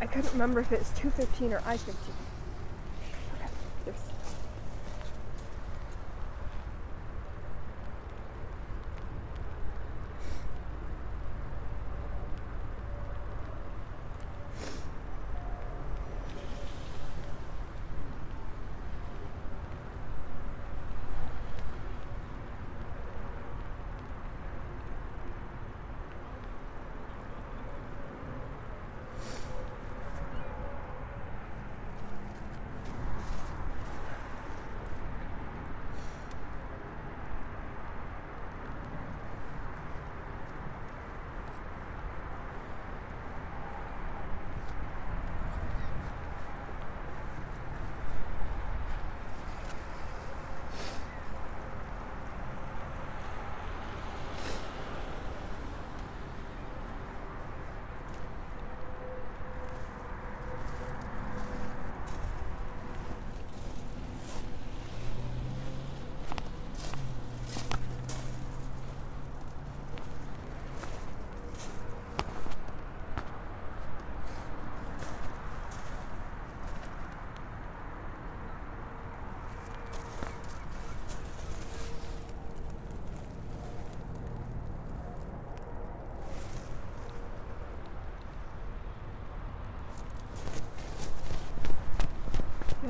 I couldn't remember if it's 215 or I-15. Okay, there's...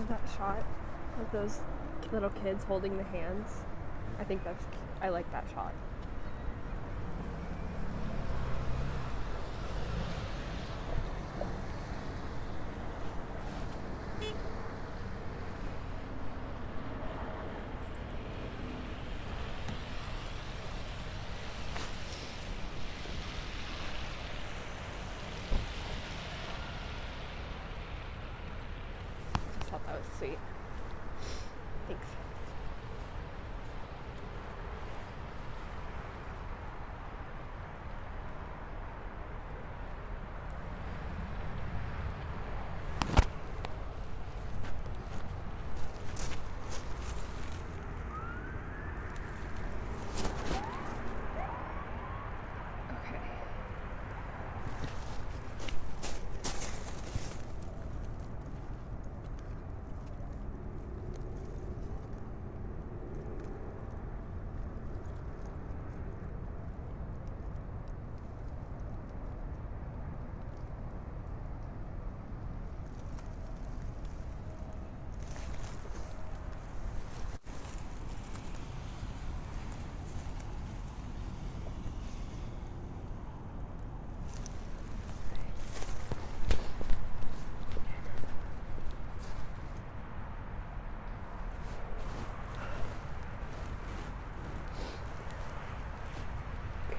that shot of those little kids holding the hands. I think that's cute. I like that shot. Thought that was sweet. Thanks.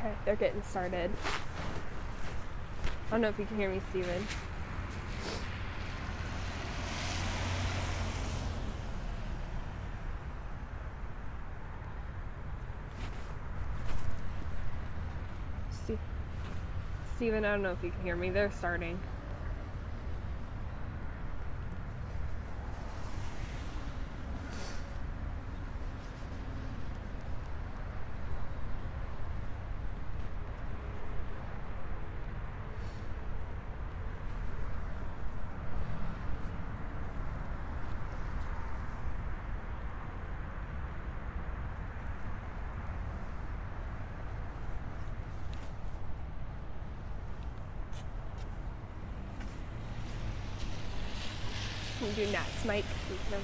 Okay, they're getting started. I don't know if you can hear me, Steven. Steven, I don't know if you can hear me. They're starting. Can you do Nat's mic? No.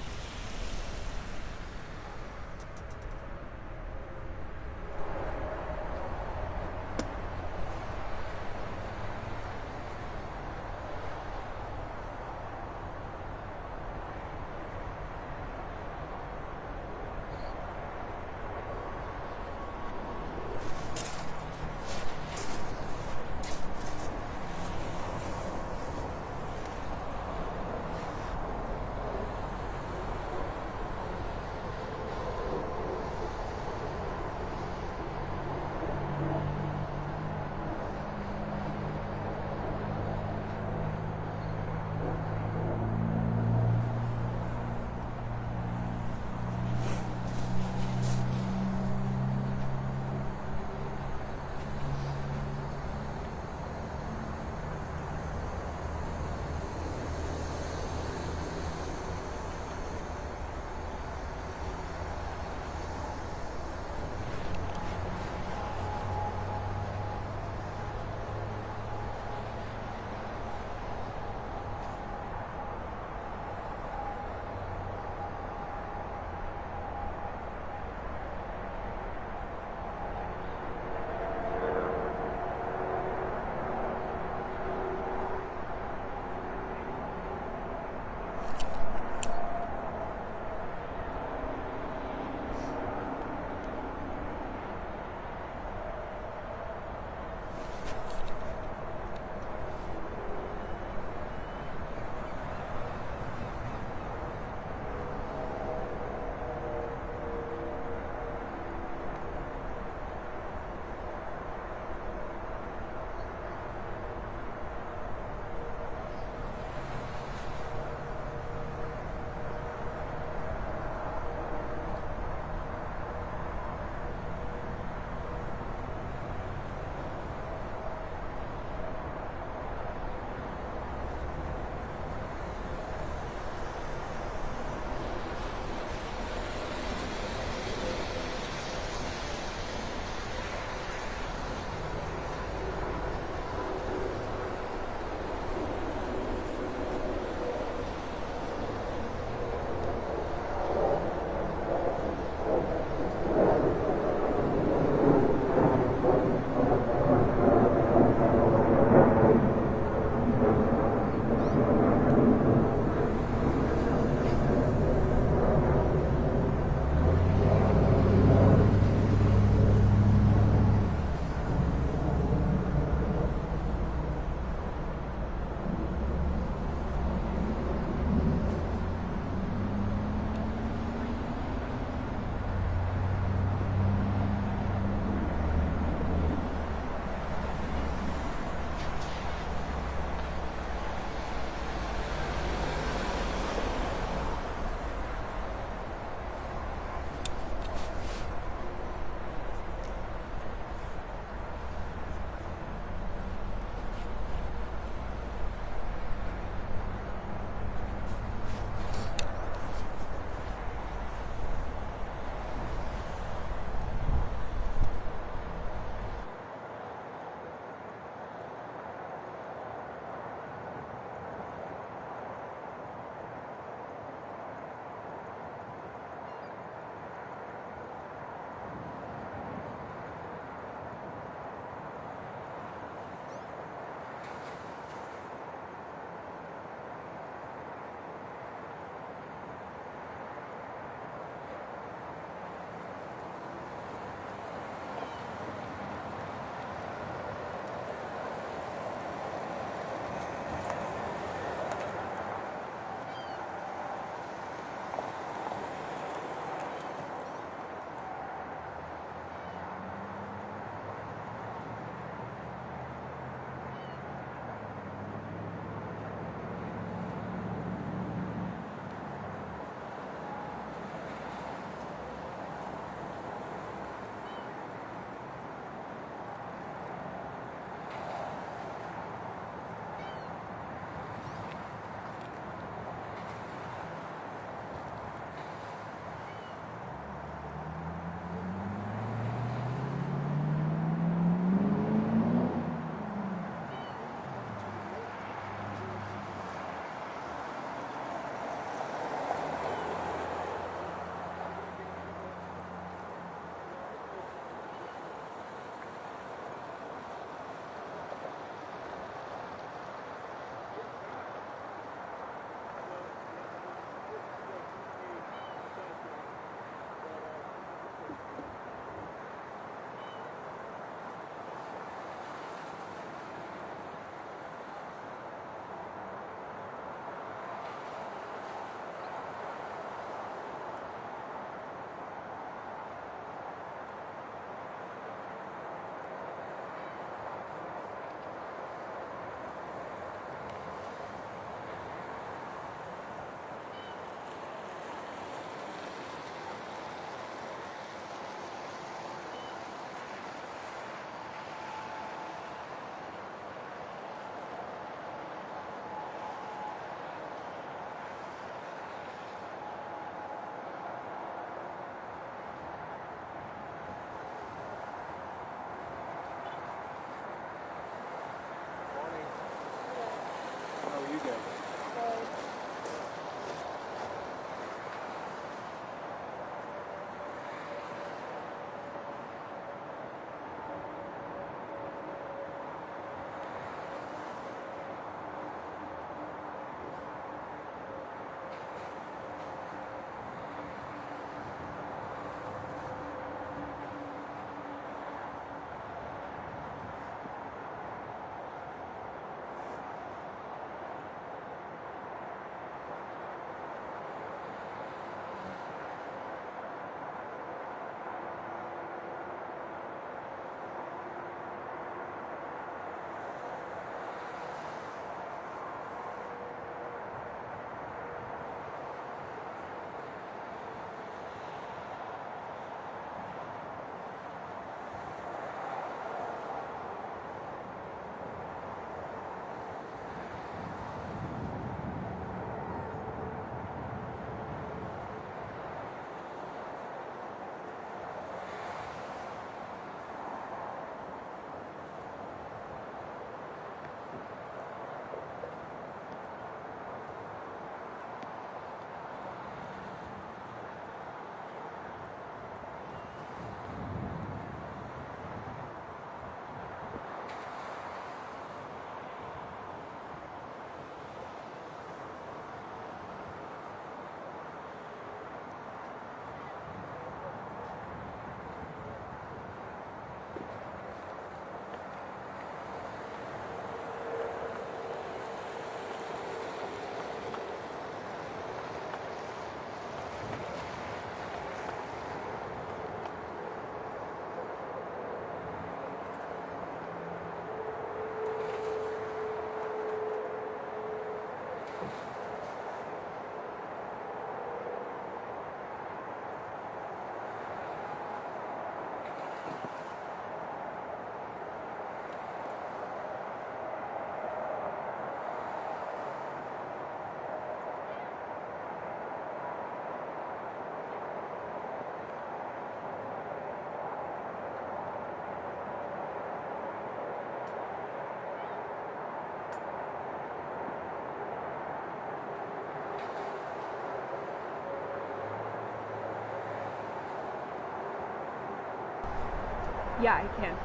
Yeah, I can.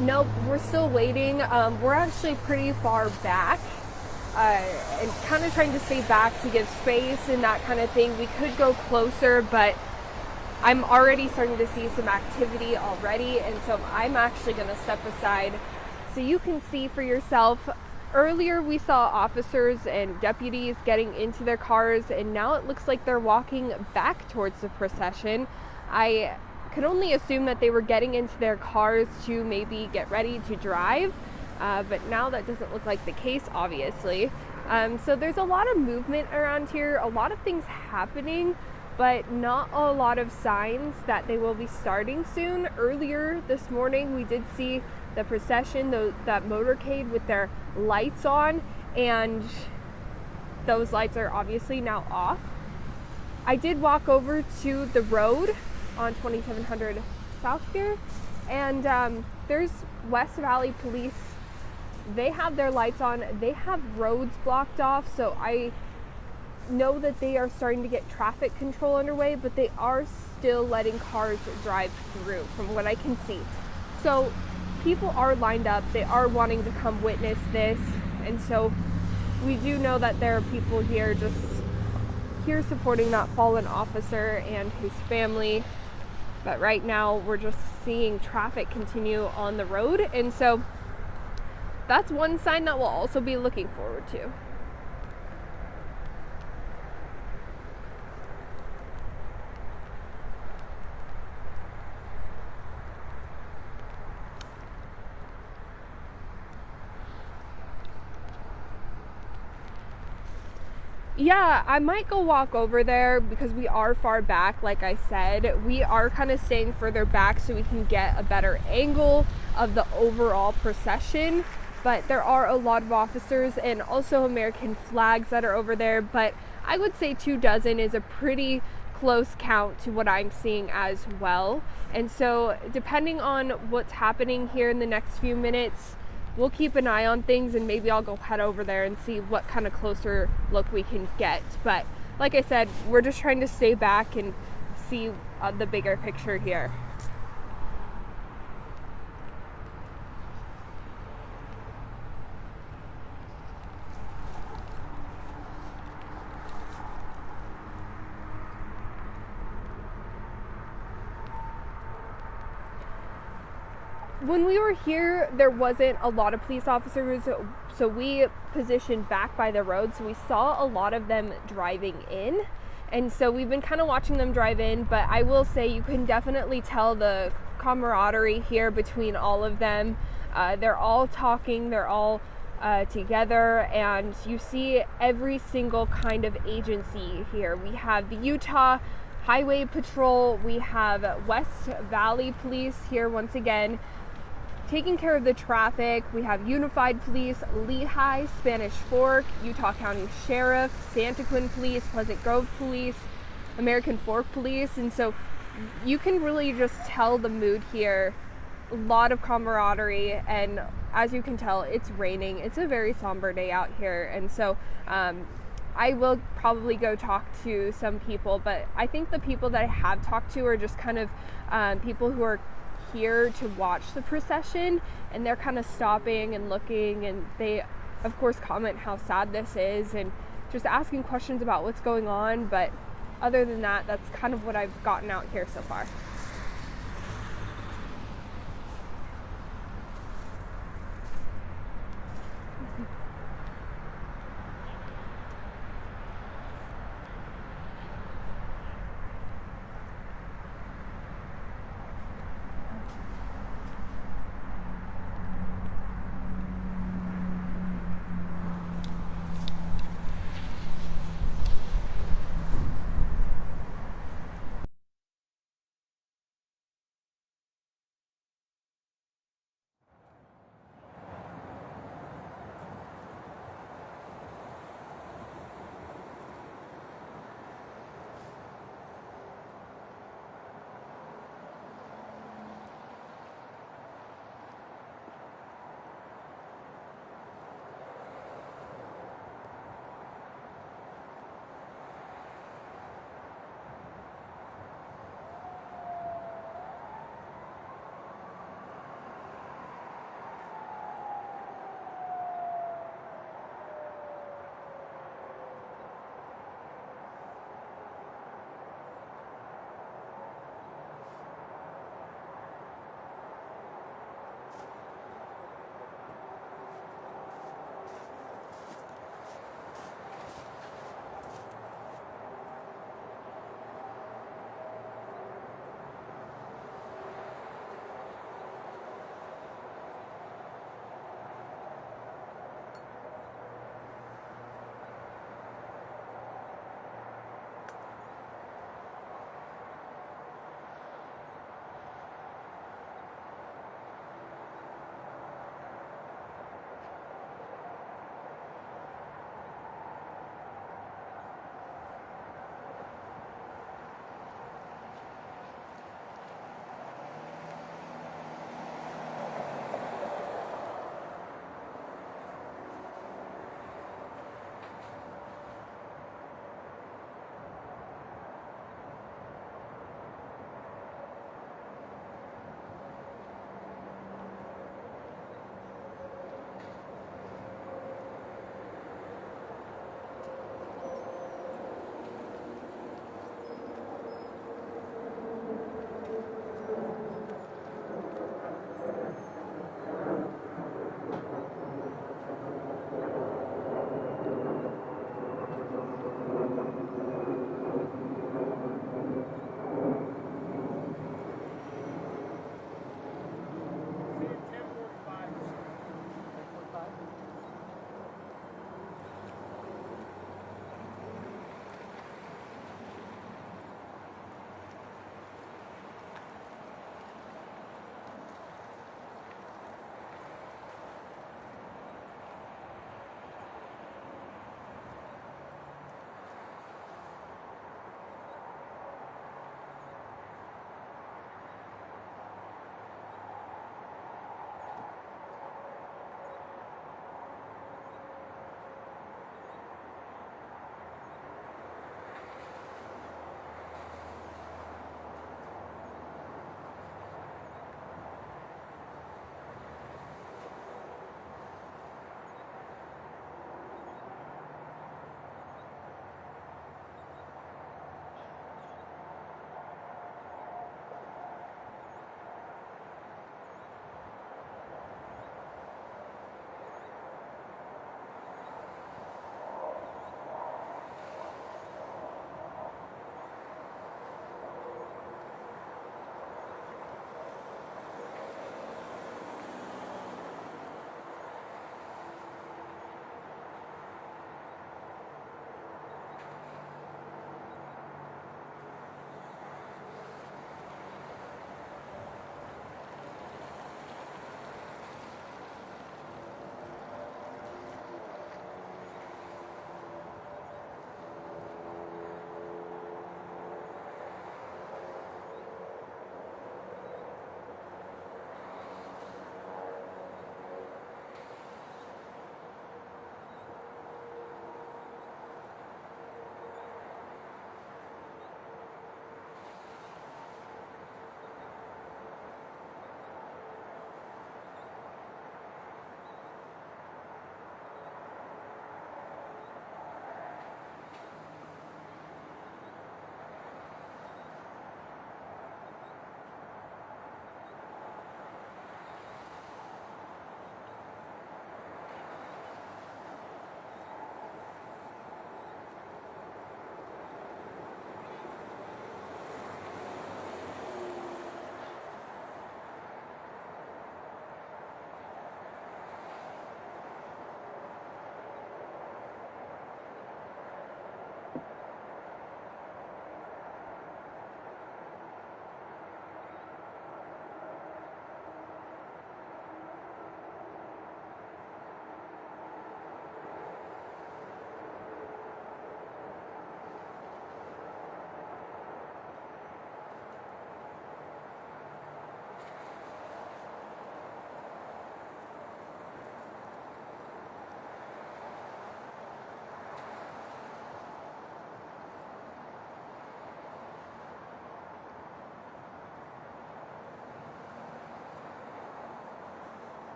Nope, we're still waiting. We're actually pretty far back, and kind of trying to stay back to give space and that kind of thing. We could go closer, but I'm already starting to see some activity already, and so I'm actually going to step aside so you can see for yourself. Earlier we saw officers and deputies getting into their cars, and now it looks like they're walking back towards the procession. I could only assume that they were getting into their cars to maybe get ready to drive, but now that doesn't look like the case, obviously. So there's a lot of movement around here, a lot of things happening, but not a lot of signs that they will be starting soon. Earlier this morning we did see the procession, that motorcade with their lights on, and those lights are obviously now off. I did walk over to the road on 2700 South here, and there's West Valley Police. They have their lights on, they have roads blocked off, so I know that they are starting to get traffic control underway, but they are still letting cars drive through from what I can see. So people are lined up, they are wanting to come witness this, and so we do know that there are people here just here supporting that fallen officer and his family. But right now we're just seeing traffic continue on the road, and so that's one sign that we'll also be looking forward to. Yeah, I might go walk over there because we are far back. Like I said, we are kind of staying further back so we can get a better angle of the overall procession. But there are a lot of officers and also American flags that are over there. But I would say 24 is a pretty close count to what I'm seeing as well. And so depending on what's happening here in the next few minutes, we'll keep an eye on things, and maybe I'll go head over there and see what kind of closer look we can get. But like I said, we're just trying to stay back and see the bigger picture here. When we were here, there wasn't a lot of police officers, so we positioned back by the road, so we saw a lot of them driving in, and so we've been kind of watching them drive in. But I will say you can definitely tell the camaraderie here between all of them. They're all talking, they're all together, and you see every single kind of agency here. We have the Utah Highway Patrol, we have West Valley Police here once again, taking care of the traffic. We have Unified Police, Lehigh, Spanish Fork, Utah County Sheriff, Santaquin Police, Pleasant Grove Police, American Fork Police, and so you can really just tell the mood here. A lot of camaraderie, and as you can tell, it's raining. It's a very somber day out here, and so I will probably go talk to some people, but I think the people that I have talked to are just kind of people who are here to watch the procession, and they're kind of stopping and looking, and they of course comment how sad this is and just asking questions about what's going on. But other than that, that's kind of what I've gotten out here so far.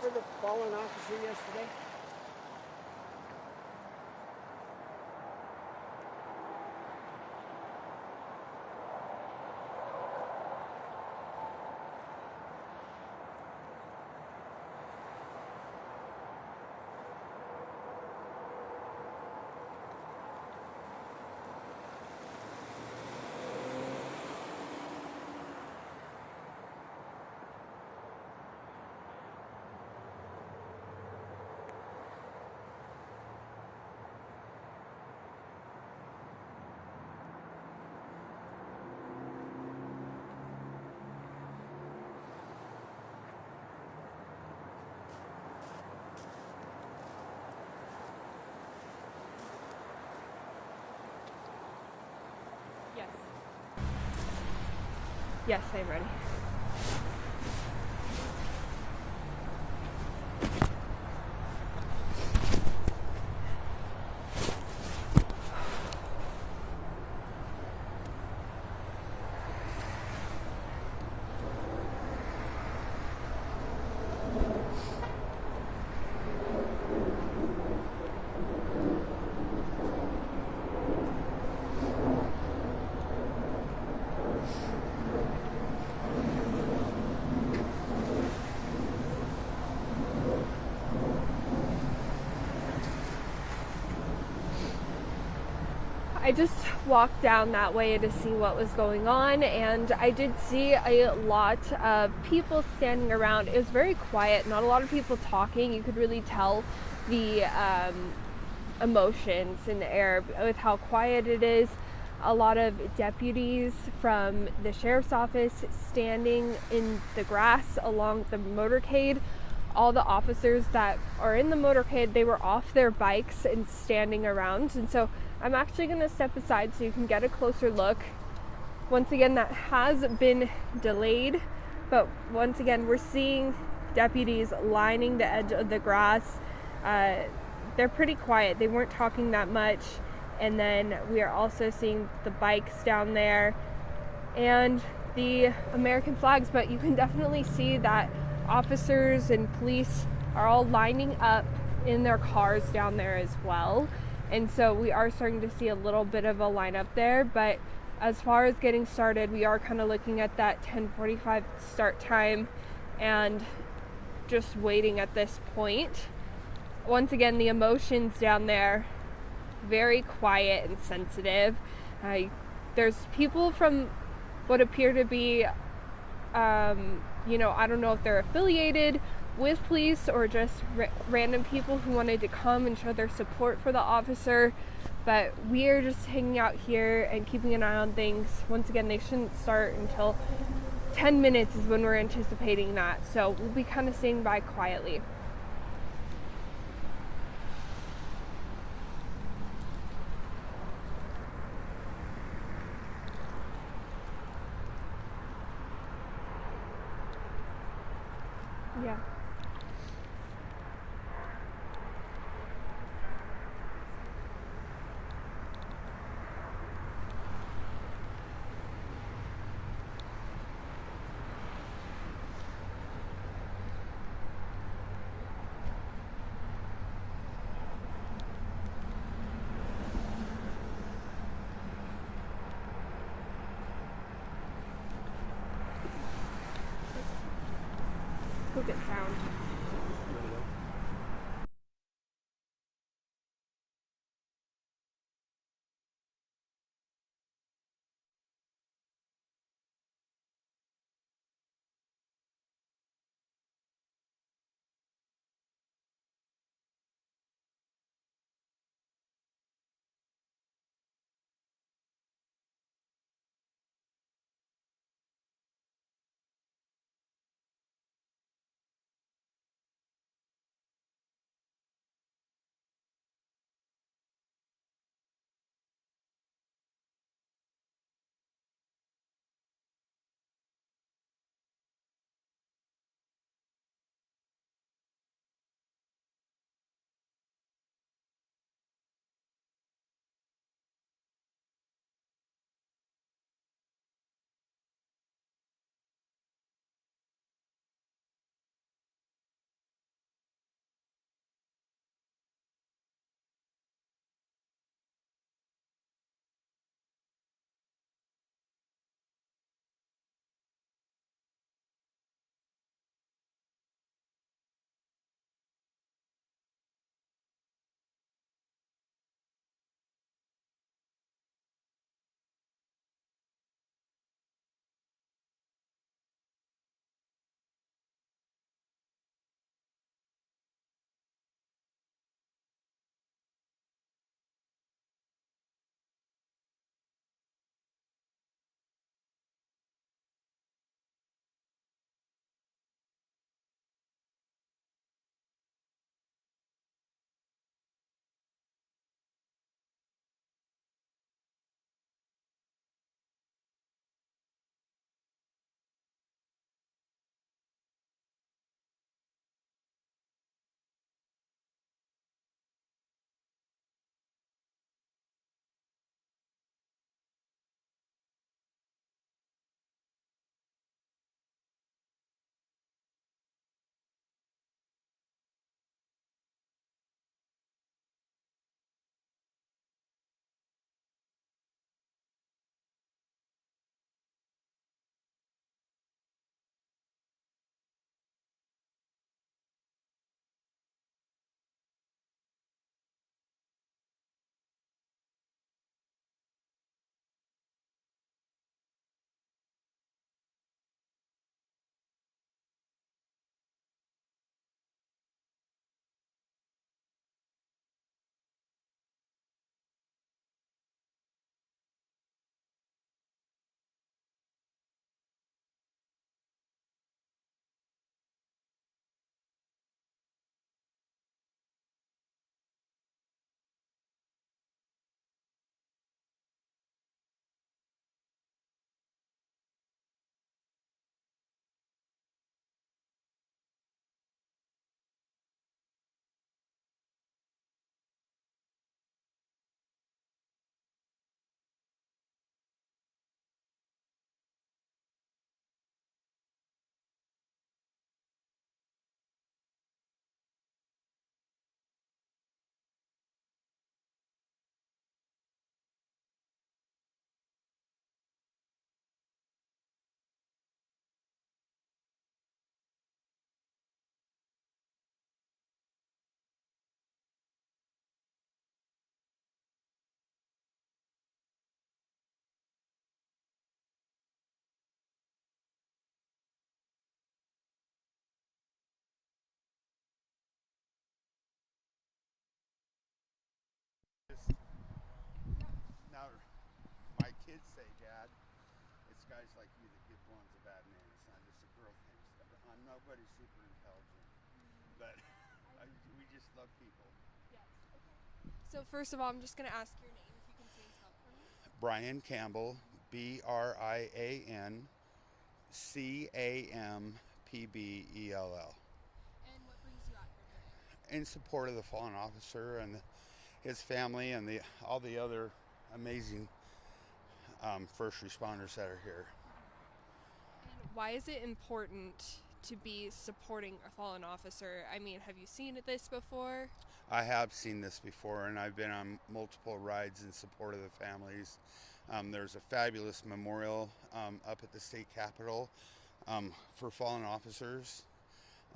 for the fallen officer yesterday? Yes. Yes, I'm ready. I just walked down that way to see what was going on, and I did see a lot of people standing around. It was very quiet, not a lot of people talking. You could really tell the emotions in the air with how quiet it is. A lot of deputies from the sheriff's office standing in the grass along the motorcade. All the officers that are in the motorcade, they were off their bikes and standing around. And so I'm actually going to step aside so you can get a closer look. Once again, that has been delayed, but once again, we're seeing deputies lining the edge of the grass. They're pretty quiet. They weren't talking that much. And then we are also seeing the bikes down there and the American flags, but you can definitely see that officers and police are all lining up in their cars down there as well. And so we are starting to see a little bit of a lineup there, but as far as getting started, we are kind of looking at that 10:45 start time and just waiting at this point. Once again, the emotions down there, very quiet and sensitive. There's people from what appear to be, I don't know if they're affiliated with police or just random people who wanted to come and show their support for the officer. But we are just hanging out here and keeping an eye on things. Once again, they shouldn't start until 10 minutes is when we're anticipating that. So we'll be kind of staying by quietly. Yeah. Let's go get sound. kids say, Dad, it's guys like you that give blondes a bad name. It's not just a girl thing. I'm nobody super intelligent, but we just love people. Yes. Okay. So first of all, I'm just going to ask your name, if you can say and spell for me. Brian Campbell, BrianCampbell. And what brings you out here today? In support of the fallen officer and his family and all the other amazing first responders that are here. And why is it important to be supporting a fallen officer? I mean, have you seen this before? I have seen this before, and I've been on multiple rides in support of the families. There's a fabulous memorial up at the state capitol for fallen officers,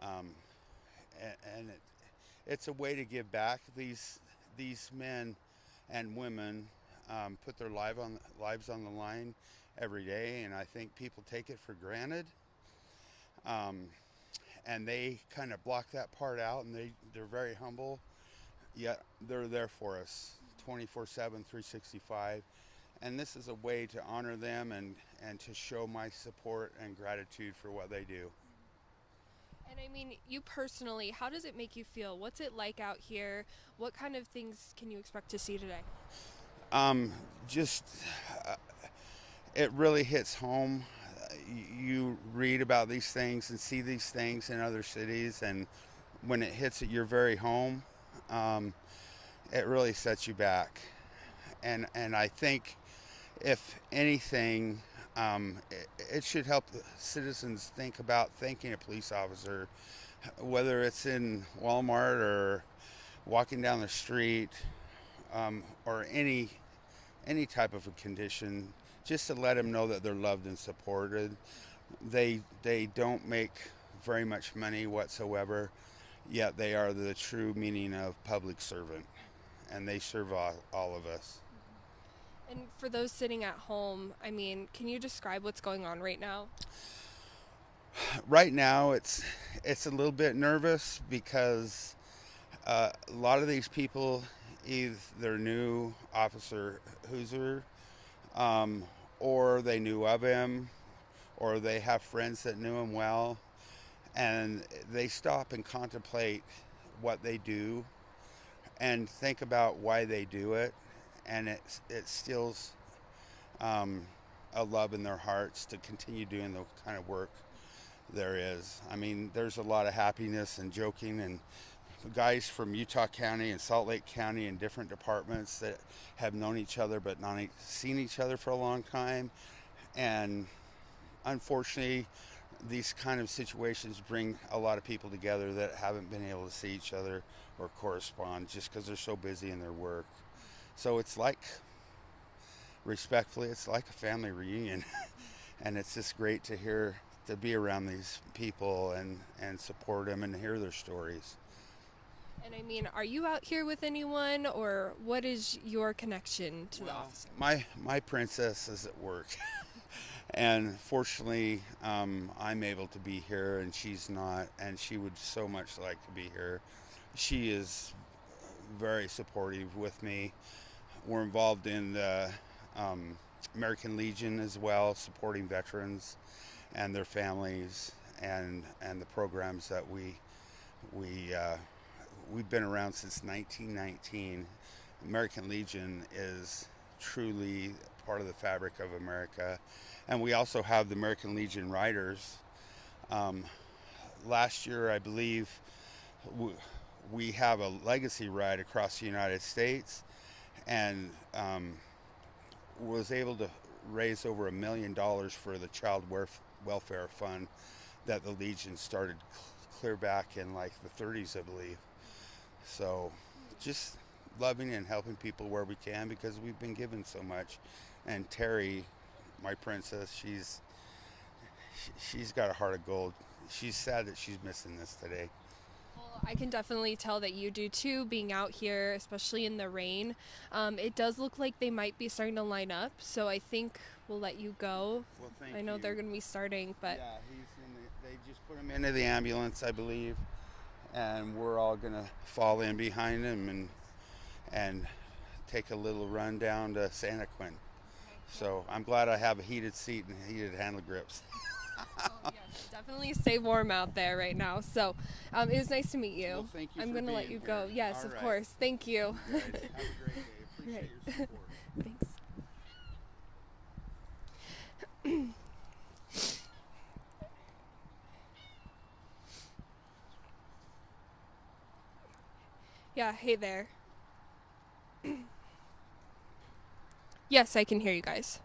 and it's a way to give back. These men and women put their lives on the line every day, and I think people take it for granted. And they kind of block that part out, and they're very humble, yet they're there for us 24/7, 365. And this is a way to honor them and to show my support and gratitude for what they do. And I mean, you personally, how does it make you feel? What's it like out here? What kind of things can you expect to see today? It really hits home. You read about these things and see these things in other cities, and when it hits at your very home, it really sets you back. And I think, if anything, it should help the citizens think about thanking a police officer, whether it's in Walmart or walking down the street, or any type of a condition, just to let them know that they're loved and supported. They don't make very much money whatsoever, yet they are the true meaning of public servant, and they serve all of us. And for those sitting at home, I mean, can you describe what's going on right now? Right now, it's a little bit nervous because a lot of these people either knew Officer Hooser, or they knew of him, or they have friends that knew him well, and they stop and contemplate what they do and think about why they do it, and it instills a love in their hearts to continue doing the kind of work there is. I mean, there's a lot of happiness and joking, and guys from Utah County and Salt Lake County in different departments that have known each other but not seen each other for a long time. And unfortunately, these kind of situations bring a lot of people together that haven't been able to see each other or correspond just because they're so busy in their work. So it's like, respectfully, it's like a family reunion. And it's just great to be around these people and support them and hear their stories. And I mean, are you out here with anyone, or what is your connection to the officer? My princess is at work. And fortunately, I'm able to be here and she's not, and she would so much like to be here. She is very supportive with me. We're involved in the American Legion as well, supporting veterans and their families, and the programs that we've been around since 1919. American Legion is truly part of the fabric of America. And we also have the American Legion Riders. Last year, I believe, we have a legacy ride across the United States, and was able to raise over $1 million for the child welfare fund that the Legion started clear back in like the 30s, I believe. So just loving and helping people where we can, because we've been given so much. And Terry, my princess, she's got a heart of gold. She's sad that she's missing this today. Well, I can definitely tell that you do too, being out here, especially in the rain. It does look like they might be starting to line up, so I think we'll let you go. Well, thank I know you. they're going to be starting, but yeah, they just put him into the ambulance, I believe, and we're all going to fall in behind him and take a little run down to Santaquin. So I'm glad I have a heated seat and heated handle grips. Oh, yes, definitely stay warm out there right now. So it was nice to meet you. Well, thank you I'm for going to let being you go. here. Yes, All of right. course. Thank you. Guys, have a great day. Appreciate your support. Thanks. Yeah, hey there. Yes, I can hear you guys.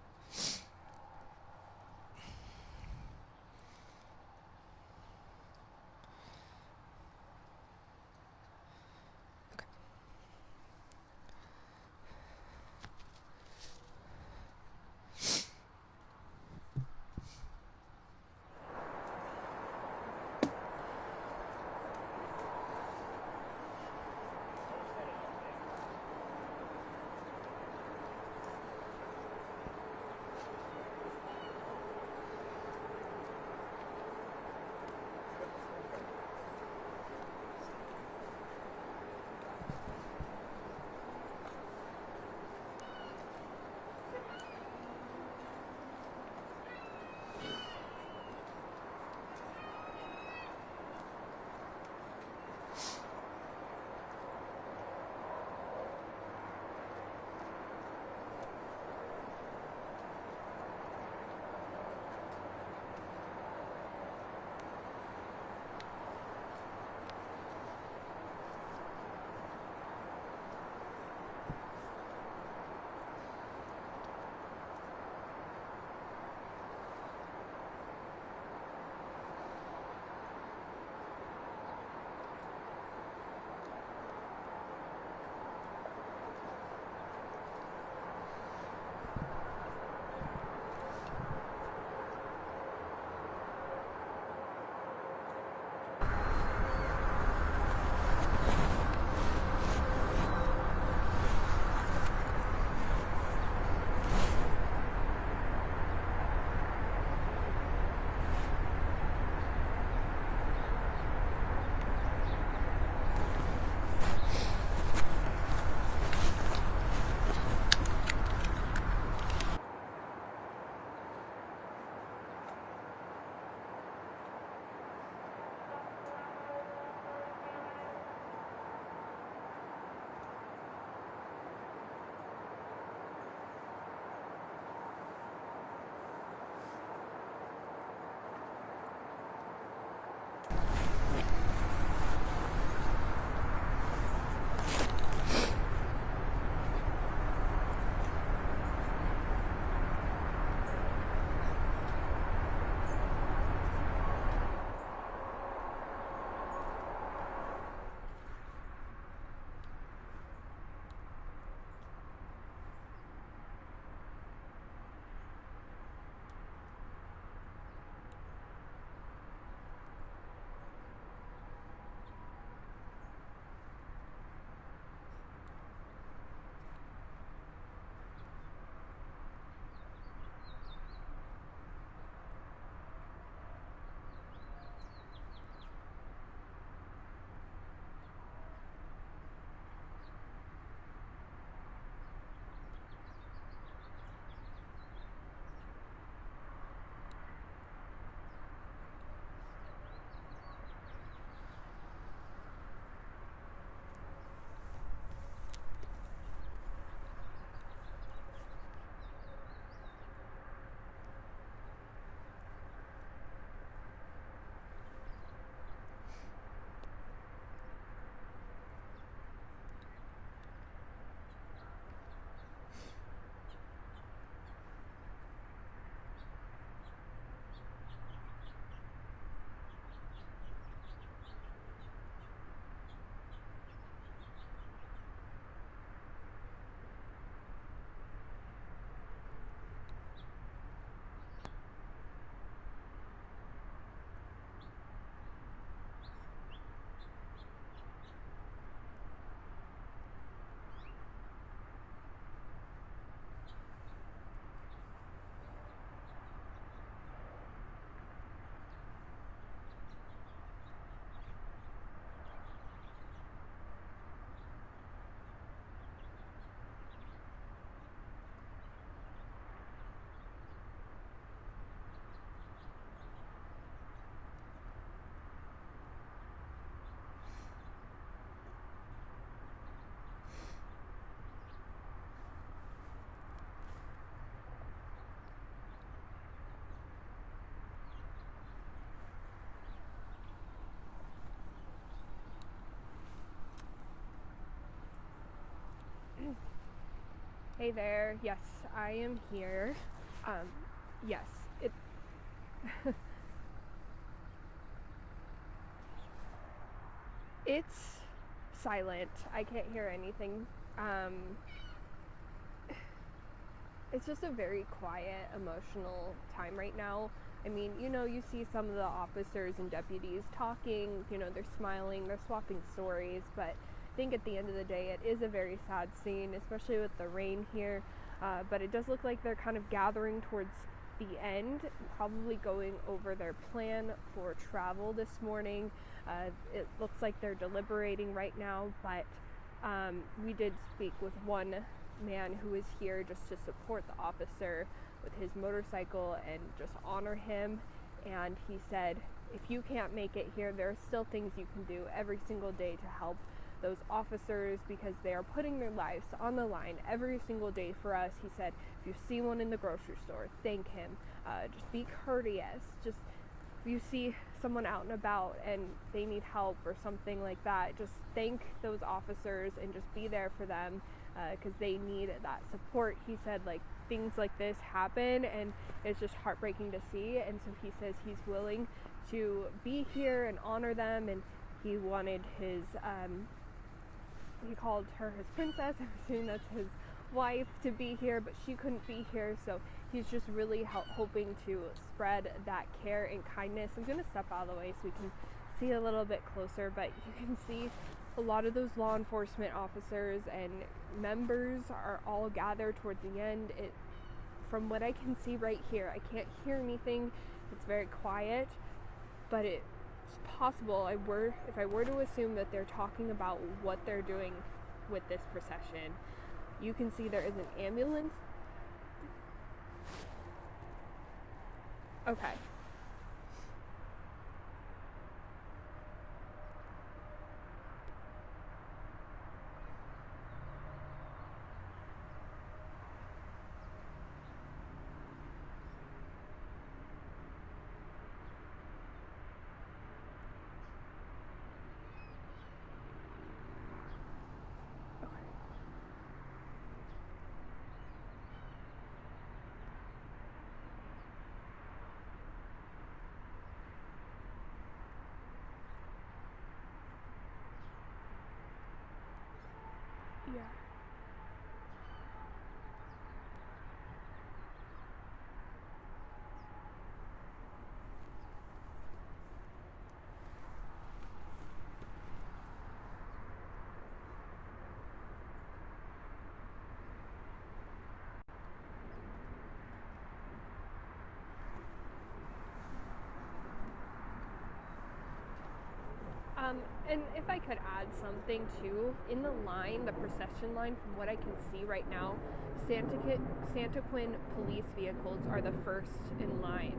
Hey there. Yes, I am here. Yes, it's silent. I can't hear anything. It's just a very quiet, emotional time right now. I mean, you see some of the officers and deputies talking, they're smiling, they're swapping stories, but I think at the end of the day, it is a very sad scene, especially with the rain here. But it does look like they're kind of gathering towards the end, probably going over their plan for travel this morning. It looks like they're deliberating right now, but we did speak with one man who is here just to support the officer with his motorcycle and just honor him. And he said, if you can't make it here, there are still things you can do every single day to help those officers, because they are putting their lives on the line every single day for us. He said, if you see one in the grocery store, thank him. Just be courteous. Just if you see someone out and about and they need help or something like that, just thank those officers and just be there for them, because they need that support. He said, like, things like this happen and it's just heartbreaking to see. And so he says he's willing to be here and honor them. And he wanted his, he called her his princess. I'm assuming that's his wife, to be here, but she couldn't be here, so he's just really hoping to spread that care and kindness. I'm going to step out of the way so we can see a little bit closer, but you can see a lot of those law enforcement officers and members are all gathered towards the end. From what I can see right here, I can't hear anything. It's very quiet, but it's possible if I were to assume that they're talking about what they're doing with this procession. You can see there is an ambulance. Okay. Yeah. And if I could add something too, in the line, the procession line, from what I can see right now, Santaquin police vehicles are the first in line.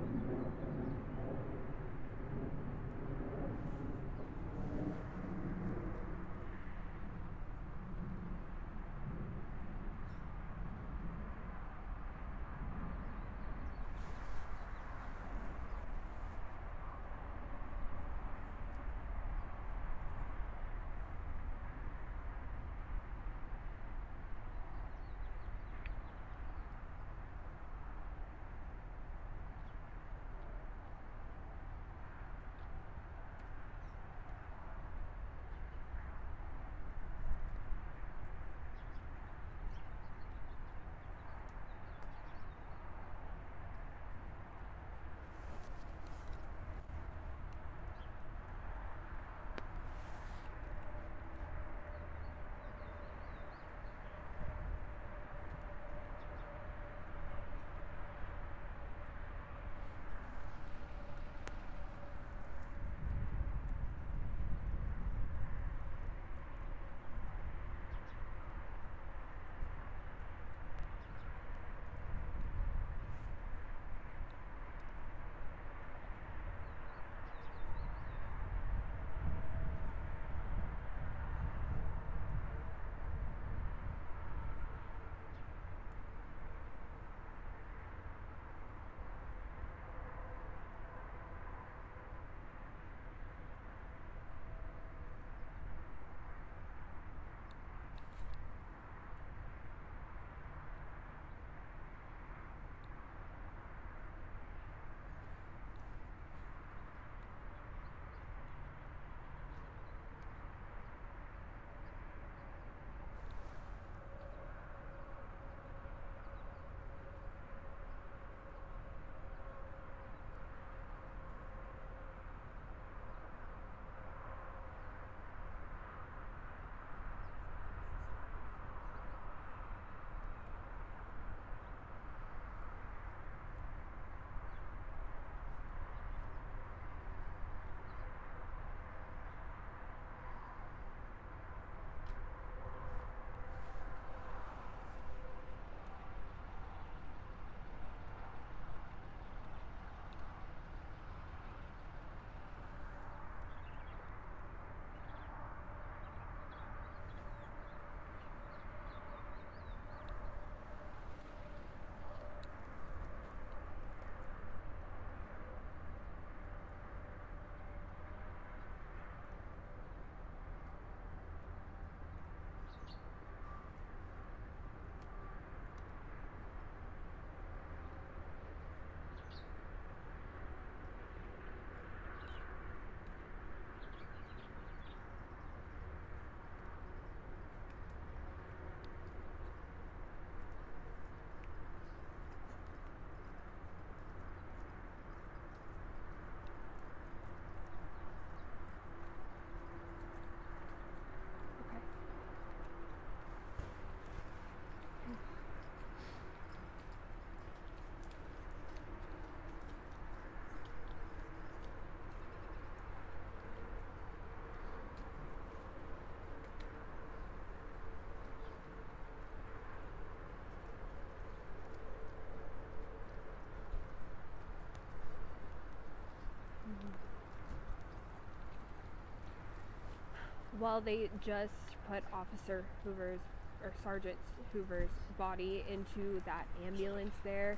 Well, they just put Officer Hoover's or Sergeant Hoover's body into that ambulance there.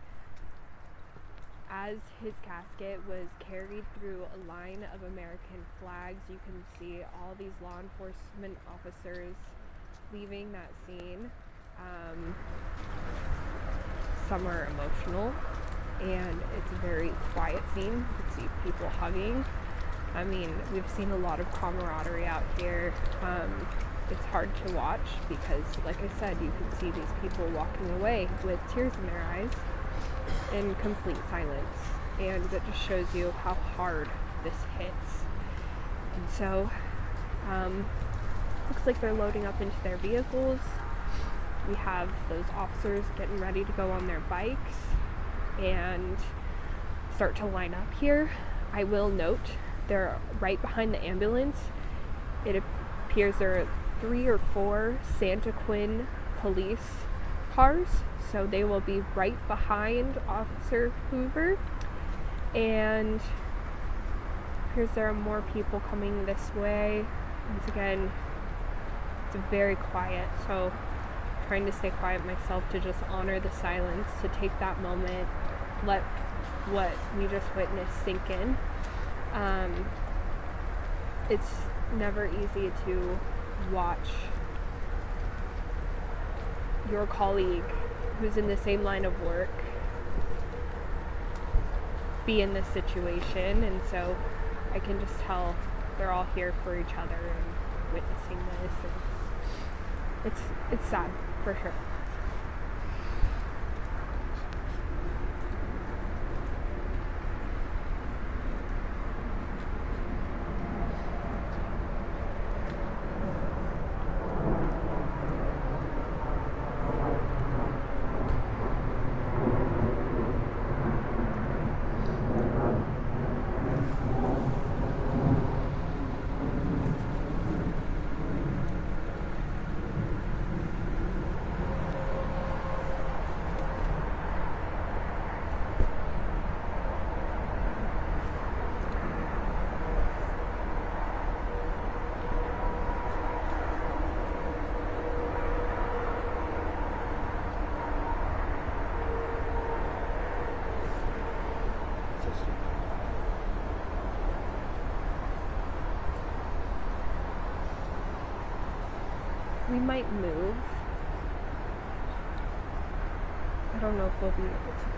As his casket was carried through a line of American flags, you can see all these law enforcement officers leaving that scene. Some are emotional, and it's a very quiet scene. You can see people hugging. I mean, we've seen a lot of camaraderie out here. It's hard to watch because, like I said, you can see these people walking away with tears in their eyes in complete silence, and that just shows you how hard this hits. And so, looks like they're loading up into their vehicles. We have those officers getting ready to go on their bikes and start to line up here. I will note they're right behind the ambulance. It appears there are 3 or 4 Santaquin police cars, so they will be right behind Officer Hoover. And appears there are more people coming this way. Once again, it's very quiet, so I'm trying to stay quiet myself to just honor the silence, to take that moment, let what we just witnessed sink in. It's never easy to watch your colleague who's in the same line of work be in this situation, and so I can just tell they're all here for each other and witnessing this, and it's sad for sure. We might move. I don't know if we'll be able to.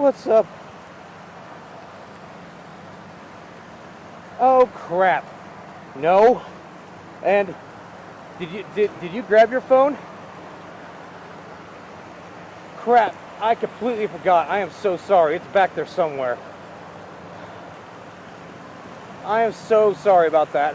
What's up? Oh crap. No. And did you grab your phone? Crap, I completely forgot. I am so sorry. It's back there somewhere. I am so sorry about that.